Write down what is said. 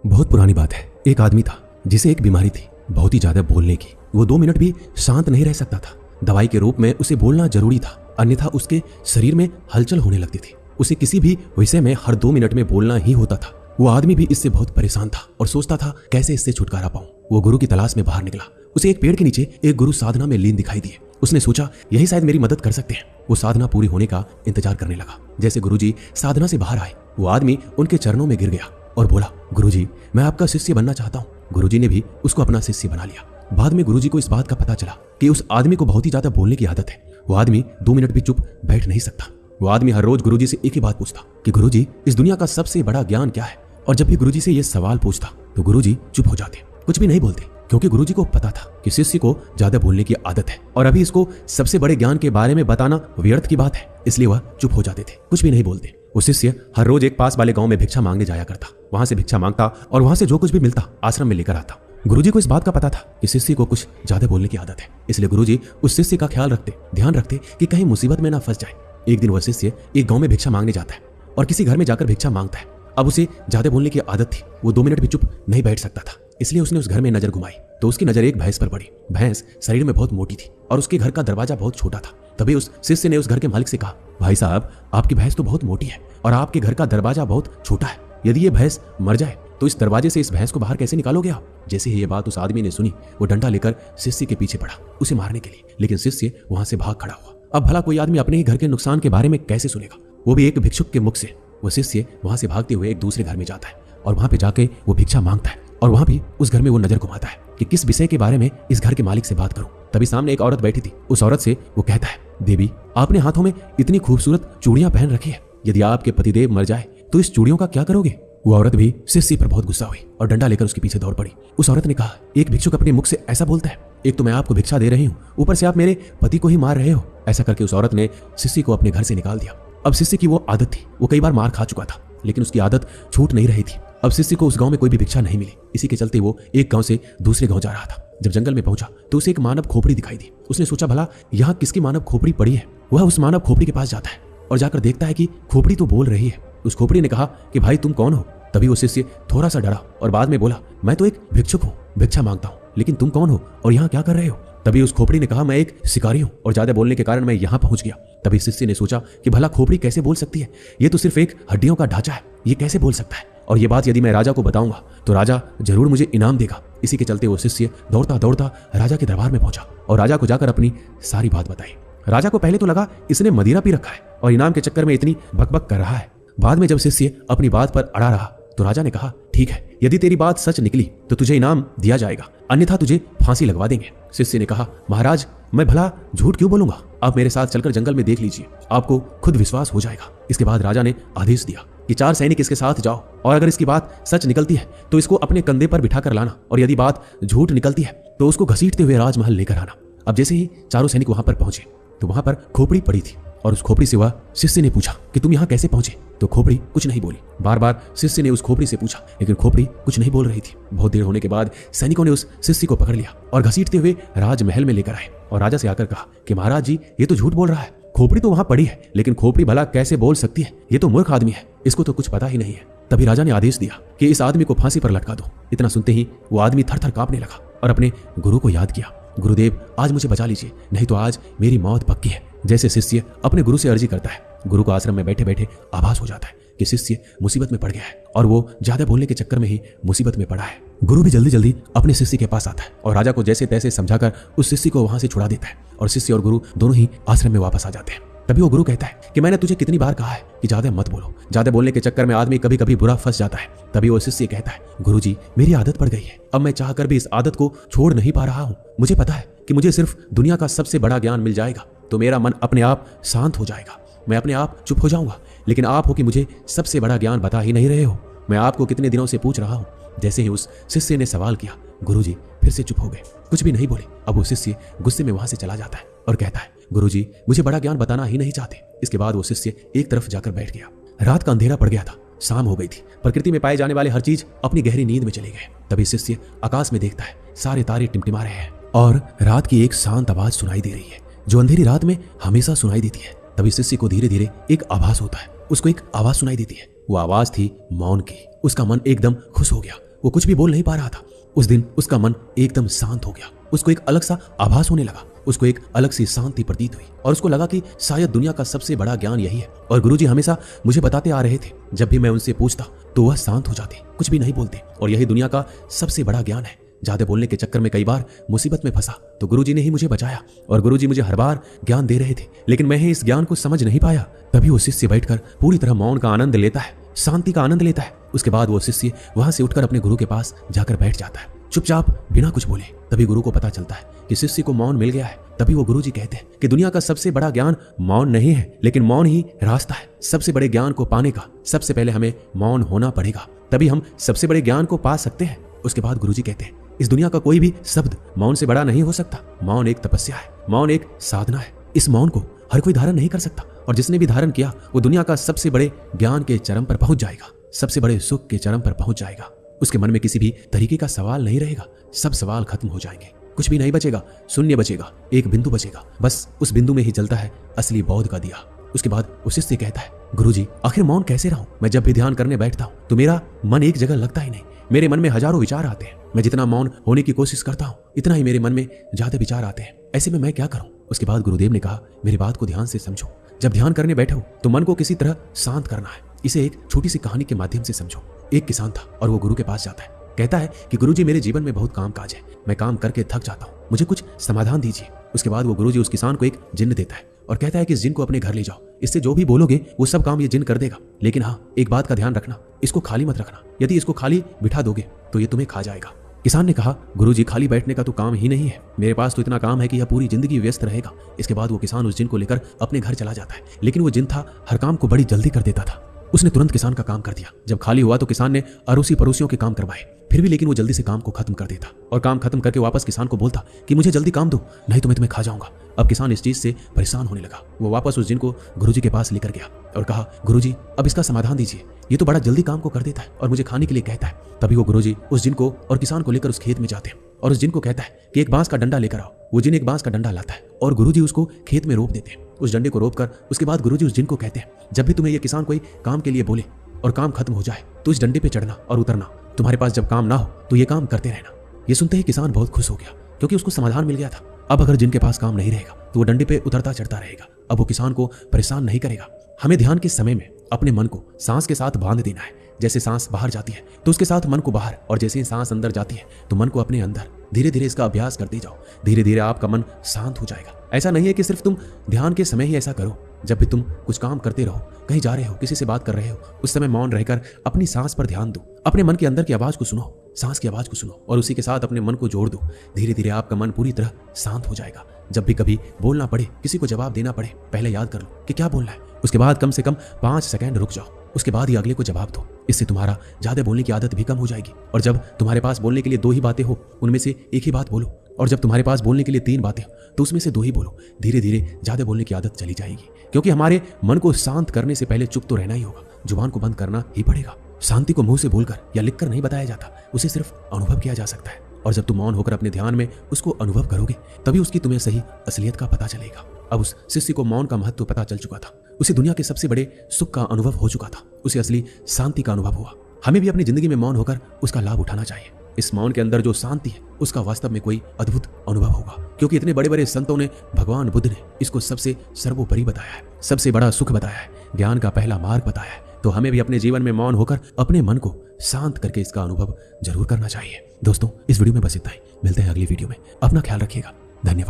बहुत पुरानी बात है। एक आदमी था जिसे एक बीमारी थी, बहुत ही ज्यादा बोलने की। वो 2 मिनट भी शांत नहीं रह सकता था। दवाई के रूप में उसे बोलना जरूरी था, अन्यथा उसके शरीर में हलचल होने लगती थी। उसे किसी भी विषय में हर 2 मिनट में बोलना ही होता था। वो आदमी भी इससे बहुत परेशान था और सोचता था कैसे इससे छुटकारा पाऊं। वो गुरु की तलाश में बाहर निकला। उसे एक पेड़ के नीचे एक गुरु साधना में लीन दिखाई दिए। उसने सोचा यही शायद मेरी मदद कर सकते हैं। वो साधना पूरी होने का इंतजार करने लगा। जैसे गुरुजी साधना से बाहर आए, वो आदमी उनके चरणों में गिर गया और बोला, गुरुजी मैं आपका शिष्य बनना चाहता हूँ। गुरुजी ने भी उसको अपना शिष्य बना लिया। बाद में गुरुजी को इस बात का पता चला कि उस आदमी को बहुत ही ज्यादा बोलने की आदत है। वो आदमी 2 मिनट भी चुप बैठ नहीं सकता। वो आदमी हर रोज गुरुजी से एक ही बात पूछता कि गुरुजी इस दुनिया का सबसे बड़ा ज्ञान क्या है। और जब भी गुरुजी से ये सवाल पूछता तो गुरुजी चुप हो जाते, कुछ भी नहीं बोलते, क्योंकि गुरुजी को पता था कि शिष्य को ज्यादा बोलने की आदत है और अभी इसको सबसे बड़े ज्ञान के बारे में बताना व्यर्थ की बात है। इसलिए वह चुप हो जाते थे, कुछ भी नहीं बोलते। वो शिष्य हर रोज एक पास वाले गांव में भिक्षा मांगने जाया करता। वहां से भिक्षा मांगता और वहां से जो कुछ भी मिलता आश्रम में लेकर आता। गुरुजी को इस बात का पता था कि शिष्य को कुछ ज्यादा बोलने की आदत है, इसलिए गुरुजी उस शिष्य का ख्याल रखते, ध्यान रखते कि कहीं मुसीबत में ना फंस जाए। एक दिन वह शिष्य एक गांव में भिक्षा मांगने जाता है और किसी घर में जाकर भिक्षा मांगता है। अब उसे ज्यादा बोलने की आदत थी। वो 2 मिनट भी चुप नहीं बैठ सकता था, इसलिए उसने उस घर में नजर घुमाई तो उसकी नजर एक भैंस पर पड़ी। भैंस शरीर में बहुत मोटी थी और उसके घर का दरवाजा बहुत छोटा था। तभी उस शिष्य ने उस घर के मालिक से कहा, भाई साहब आपकी भैंस तो बहुत मोटी है और आपके घर का दरवाजा बहुत छोटा है। यदि ये भैंस मर जाए तो इस दरवाजे से इस भैंस को बाहर कैसे निकालोगे आप? जैसे ही ये बात उस आदमी ने सुनी, वो डंडा लेकर शिष्य के पीछे पड़ा उसे मारने के लिए, लेकिन शिष्य वहां से भाग खड़ा हुआ। अब भला कोई आदमी अपने ही घर के नुकसान के बारे में कैसे सुनेगा, वो भी एक भिक्षुक के मुख से। वो शिष्य वहां से भागते हुए एक दूसरे घर में जाता है और वहां पे जाके वो भिक्षा मांगता है और वहां भी उस घर में वो नजर घुमाता है कि किस विषय के बारे में इस घर के मालिक से बात करूं। तभी सामने एक औरत बैठी थी। उस औरत से वो कहता है, देवी आपने हाथों में इतनी खूबसूरत चूड़ियां पहन रखी है, यदि आपके पतिदेव मर जाए तो इस चूड़ियों का क्या करोगे? वो औरत भी शिष्य पर बहुत गुस्सा हुई और डंडा लेकर उसके पीछे दौड़ पड़ी। उस औरत ने कहा, एक भिक्षुक अपने मुख से ऐसा बोलता है? एक तो मैं आपको भिक्षा दे रही हूँ, ऊपर से आप मेरे पति को ही मार रहे हो। ऐसा करके उस औरत ने शिष्य को अपने घर से निकाल दिया। अब शिष्य की वो आदत थी, वो कई बार मार खा चुका था, लेकिन उसकी आदत छूट नहीं रही थी। अब शिष्य को उस गांव में कोई भी भिक्षा नहीं मिली। इसी के चलते वो एक गांव से दूसरे गांव जा रहा था। जब जंगल में पहुंचा तो उसे एक मानव खोपड़ी दिखाई दी। उसने सोचा भला यहाँ किसकी मानव खोपड़ी पड़ी है। वह उस मानव खोपड़ी के पास जाता है और जाकर देखता है कि खोपड़ी तो बोल रही है। उस खोपड़ी ने कहा कि भाई तुम कौन हो? तभी वो शिष्य थोड़ा सा डरा और बाद में बोला, मैं तो एक भिक्षुक हूँ, भिक्षा मांगता हूँ, लेकिन तुम कौन हो और यहाँ क्या कर रहे हो? तभी उस खोपड़ी ने कहा, मैं एक शिकारी हूँ और ज्यादा बोलने के कारण मैं यहाँ पहुंच गया। तभी शिष्य ने सोचा कि भला खोपड़ी कैसे बोल सकती है, ये तो सिर्फ एक हड्डियों का ढांचा है, ये कैसे बोल सकता है? और ये बात यदि मैं राजा को बताऊंगा तो राजा जरूर मुझे इनाम देगा। इसी के चलते वो शिष्य दौड़ता दौड़ता राजा के दरबार में पहुंचा और राजा को जाकर अपनी सारी बात बताई। राजा को पहले तो लगा इसने मदिरा पी रखा है और इनाम के चक्कर में इतनी बकबक कर रहा है। बाद में जब शिष्य अपनी बात पर अड़ा रहा तो राजा ने कहा, ठीक है, यदि तेरी बात सच निकली तो तुझे इनाम दिया जाएगा, अन्यथा तुझे फांसी लगवा देंगे। शिष्य ने कहा, महाराज मैं भला झूठ क्यों बोलूंगा? आप मेरे साथ चलकर जंगल में देख लीजिए, आपको खुद विश्वास हो जाएगा। इसके बाद राजा ने आदेश दिया कि 4 सैनिक इसके साथ जाओ और अगर इसकी बात सच निकलती है तो इसको अपने कंधे पर बिठा कर लाना और यदि बात झूठ निकलती है तो उसको घसीटते हुए राजमहल लेकर आना। अब जैसे ही चारों सैनिक वहां पर पहुंचे तो वहां पर खोपड़ी पड़ी थी और उस खोपड़ी से वह शिष्य ने पूछा कि तुम यहाँ कैसे पहुंचे? तो खोपड़ी कुछ नहीं बोली। बार बार शिष्य ने उस खोपड़ी से पूछा, लेकिन खोपड़ी कुछ नहीं बोल रही थी। बहुत देर होने के बाद सैनिकों ने उस शिष्य को पकड़ लिया और घसीटते हुए राजमहल में लेकर आए और राजा से आकर कहा कि महाराज जी ये तो झूठ बोल रहा है, खोपड़ी तो वहां पड़ी है, लेकिन खोपड़ी भला कैसे बोल सकती है? ये तो मूर्ख आदमी है, इसको तो कुछ पता ही नहीं है। तभी राजा ने आदेश दिया कि इस आदमी को फांसी पर लटका दो। इतना सुनते ही वो आदमी थर थर कांपने लगा और अपने गुरु को याद किया, गुरुदेव आज मुझे बचा लीजिए, नहीं तो आज मेरी मौत पक्की है। जैसे शिष्य अपने गुरु से अर्जी करता है, गुरु को आश्रम में बैठे बैठे आभास हो जाता है कि शिष्य मुसीबत में पड़ गया है और वो ज्यादा बोलने के चक्कर में ही मुसीबत में पड़ा है। गुरु भी जल्दी जल्दी अपने शिष्य के पास आता है और राजा को जैसे तैसे समझाकर उस शिष्य को वहां से छुड़ा देता है और शिष्य और गुरु दोनों ही आश्रम में वापस आ जाते हैं। तभी वो गुरु कहता है कि मैंने तुझे कितनी बार कहा है कि ज्यादा मत बोलो, ज्यादा बोलने के चक्कर में आदमी कभी कभी बुरा फंस जाता है। तभी वो शिष्य कहता है, गुरुजी मेरी आदत पड़ गई है, अब मैं चाहकर भी इस आदत को छोड़ नहीं पा रहा हूँ। मुझे पता है कि मुझे सिर्फ दुनिया का सबसे बड़ा ज्ञान मिल जाएगा तो मेरा मन अपने आप शांत हो जाएगा, मैं अपने आप चुप हो जाऊंगा, लेकिन आप हो कि मुझे सबसे बड़ा ज्ञान बता ही नहीं रहे हो। मैं आपको कितने दिनों से पूछ रहा हूँ। जैसे ही उस शिष्य ने सवाल किया, गुरुजी फिर से चुप हो गए, कुछ भी नहीं बोले। अब वो शिष्य गुस्से में वहां से चला जाता है और कहता है, गुरुजी मुझे बड़ा ज्ञान बताना ही नहीं चाहते। इसके बाद वो शिष्य एक तरफ जाकर बैठ गया। रात का अंधेरा पड़ गया था, शाम हो गई थी। प्रकृति में पाए जाने वाले हर चीज अपनी गहरी नींद में चले गए। तभी शिष्य आकाश में देखता है, सारे तारे टिमटिमा रहे हैं और रात की एक शांत आवाज सुनाई दे रही है जो अंधेरी रात में हमेशा सुनाई देती है। तभी शिष्य को धीरे धीरे एक आभास होता है, उसको एक आवाज सुनाई देती है। वो आवाज थी मौन की। उसका मन एकदम खुश हो गया। वो कुछ भी बोल नहीं पा रहा था। उस दिन उसका मन एकदम शांत हो गया। उसको एक अलग सा आभास होने लगा। उसको एक अलग सी शांति प्रतीत हुई और उसको लगा कि शायद दुनिया का सबसे बड़ा ज्ञान यही है। और गुरुजी हमेशा मुझे बताते आ रहे थे, जब भी मैं उनसे पूछता तो वह शांत हो जाते, कुछ भी नहीं बोलते, और यही दुनिया का सबसे बड़ा ज्ञान है। ज्यादा बोलने के चक्कर में कई बार मुसीबत में फंसा तो गुरुजी ने ही मुझे बचाया और गुरुजी मुझे हर बार ज्ञान दे रहे थे, लेकिन मैं इस ज्ञान को समझ नहीं पाया। तभी वो शिष्य बैठकर पूरी तरह मौन का आनंद लेता है, शांति का आनंद लेता है। उसके बाद वो शिष्य वहां से उठकर अपने गुरु के पास जाकर बैठ जाता है, चुपचाप बिना कुछ बोले। तभी गुरु को पता चलता है कि शिष्य को मौन मिल गया है। तभी वो गुरुजी कहते हैं कि दुनिया का सबसे बड़ा ज्ञान मौन नहीं है, लेकिन मौन ही रास्ता है। सबसे बड़े ज्ञान को पाने का सबसे पहले हमें मौन होना पड़ेगा, तभी हम सबसे बड़े ज्ञान को पा सकते हैं। उसके बाद गुरुजी कहते हैं, इस दुनिया का कोई भी शब्द मौन से बड़ा नहीं हो सकता। मौन एक तपस्या है, मौन एक साधना है। इस मौन को हर कोई धारण नहीं कर सकता, और जिसने भी धारण किया वो दुनिया का सबसे बड़े ज्ञान के चरम पर पहुंच जाएगा, सबसे बड़े सुख के चरम पर पहुंच जाएगा। उसके मन में किसी भी तरीके का सवाल नहीं रहेगा, सब सवाल खत्म हो जाएंगे, कुछ भी नहीं बचेगा, शून्य बचेगा, एक बिंदु बचेगा। बस उस बिंदु में ही जलता है असली बौद्ध का दिया। उसके बाद उस शिष्य कहता है, गुरुजी आखिर मौन कैसे रहूं? मैं जब भी ध्यान करने बैठता हूं तो मेरा मन एक जगह लगता ही नहीं। मेरे मन में हजारों विचार आते हैं। मैं जितना मौन होने की कोशिश करता हूं इतना ही मेरे मन में ज्यादा विचार आते हैं। ऐसे में मैं क्या करूं? उसके बाद गुरुदेव ने कहा, मेरी बात को ध्यान से समझो। जब ध्यान करने बैठो तो मन को किसी तरह शांत करना है। इसे एक छोटी सी कहानी के माध्यम से समझो। एक किसान था और वो गुरु के पास जाता है, कहता है कि गुरुजी मेरे जीवन में बहुत काम काज है, मैं काम करके थक जाता हूँ, मुझे कुछ समाधान दीजिए। उसके बाद वो गुरुजी उस किसान को एक जिन्न देता है और कहता है कि इस जिन्न को अपने घर ले जाओ, इससे जो भी बोलोगे वो सब काम ये जिन्न कर देगा। लेकिन हाँ, एक बात का ध्यान रखना, इसको खाली मत रखना। यदि इसको खाली बिठा दोगे तो ये तुम्हें खा जाएगा। किसान ने कहा, गुरुजी खाली बैठने का तो काम ही नहीं है, मेरे पास तो इतना काम है कि यह पूरी जिंदगी व्यस्त रहेगा। इसके बाद वो किसान उस जिन्न को लेकर अपने घर चला जाता है, लेकिन वो जिन्न था हर काम को बड़ी जल्दी कर देता था। उसने तुरंत किसान का काम कर दिया। जब खाली हुआ तो किसान ने अड़ोसी पड़ोसियों के काम करवाए, फिर भी लेकिन वो जल्दी से काम को खत्म कर देता और काम खत्म करके वापस किसान को बोलता कि मुझे जल्दी काम दो, नहीं तो मैं तुम्हें खा जाऊंगा। अब किसान इस चीज से परेशान होने लगा। वो वापस उस जिन्न को गुरुजी के पास लेकर गया और कहा, गुरुजी अब इसका समाधान दीजिए, ये तो बड़ा जल्दी काम को कर देता है और मुझे खाने के लिए कहता है। तभी वो गुरुजी उस जिन्न को और किसान को लेकर उस खेत में जाते हैं और उस जिन्न को कहता है कि एक बांस का डंडा लेकर आओ। वो जिन्न एक बांस का डंडा लाता है और गुरुजी उसको खेत में रोप देते हैं। उस डंडे को रोपकर उसके बाद गुरुजी उस जिन्न को कहते हैं, जब भी तुम्हें ये किसान कोई काम के लिए बोले और काम खत्म हो जाए तो इस डंडे पे चढ़ना और उतरना। तुम्हारे पास जब काम ना हो तो ये काम करते रहना। ये सुनते ही किसान बहुत खुश हो गया, क्योंकि उसको समाधान मिल गया था। अब अगर जिनके पास काम नहीं रहेगा तो वो डंडे पे उतरता चढ़ता रहेगा। अब वो किसान को परेशान नहीं करेगा। हमें ध्यान के समय में अपने मन को सांस के साथ बांध देना है। जैसे सांस बाहर जाती है तो उसके साथ मन को बाहर, और जैसे ही सांस अंदर जाती है तो मन को अपने अंदर। धीरे धीरे इसका अभ्यास करते जाओ, धीरे धीरे आपका मन शांत हो जाएगा। ऐसा नहीं है कि सिर्फ तुम ध्यान के समय ही ऐसा करो। जब भी तुम कुछ काम करते रहो, कहीं जा रहे हो, किसी से बात कर रहे हो, उस समय मौन रहकर अपनी सांस पर ध्यान दो। अपने मन के अंदर की आवाज को सुनो, सांस की आवाज को सुनो और उसी के साथ अपने मन को जोड़ दो। धीरे धीरे आपका मन पूरी तरह शांत हो जाएगा। जब भी कभी बोलना पड़े, किसी को जवाब देना पड़े, पहले याद कर लो कि क्या बोलना है। उसके बाद कम से कम 5 सेकंड रुक जाओ, उसके बाद ही अगले को जवाब दो। इससे तुम्हारा ज्यादा बोलने की आदत भी कम हो जाएगी। और जब तुम्हारे पास बोलने के लिए 2 ही बातें हो, उनमें से एक ही बात बोलो। और जब तुम्हारे पास बोलने के लिए 3 बातें हो तो उसमें से 2 ही बोलो। धीरे धीरे ज्यादा बोलने की आदत चली जाएगी, क्योंकि हमारे मन को शांत करने से पहले चुप तो रहना ही होगा, जुबान को बंद करना ही पड़ेगा। शांति को मुंह से बोलकर या लिखकर नहीं बताया जाता, उसे सिर्फ अनुभव किया जा सकता है। और जब तुम मौन होकर अपने ध्यान में उसको अनुभव करोगे तभी उसकी तुम्हें सही असलियत का पता चलेगा। अब उस शिष्य को मौन का महत्व पता चल चुका था। उसे दुनिया के सबसे बड़े सुख का अनुभव हो चुका था। उसे असली शांति का अनुभव हुआ। हमें भी अपनी जिंदगी में मौन होकर उसका लाभ उठाना चाहिए। इस मौन के अंदर जो शांति है उसका वास्तव में कोई अद्भुत अनुभव होगा, क्योंकि इतने बड़े बड़े संतों ने, भगवान बुद्ध ने इसको सबसे सर्वोपरि बताया है, सबसे बड़ा सुख बताया है, ज्ञान का पहला मार्ग बताया है। तो हमें भी अपने जीवन में मौन होकर अपने मन को शांत करके इसका अनुभव जरूर करना चाहिए। दोस्तों, इस वीडियो में बस इतना ही। मिलते हैं अगली वीडियो में। अपना ख्याल रखिएगा। धन्यवाद।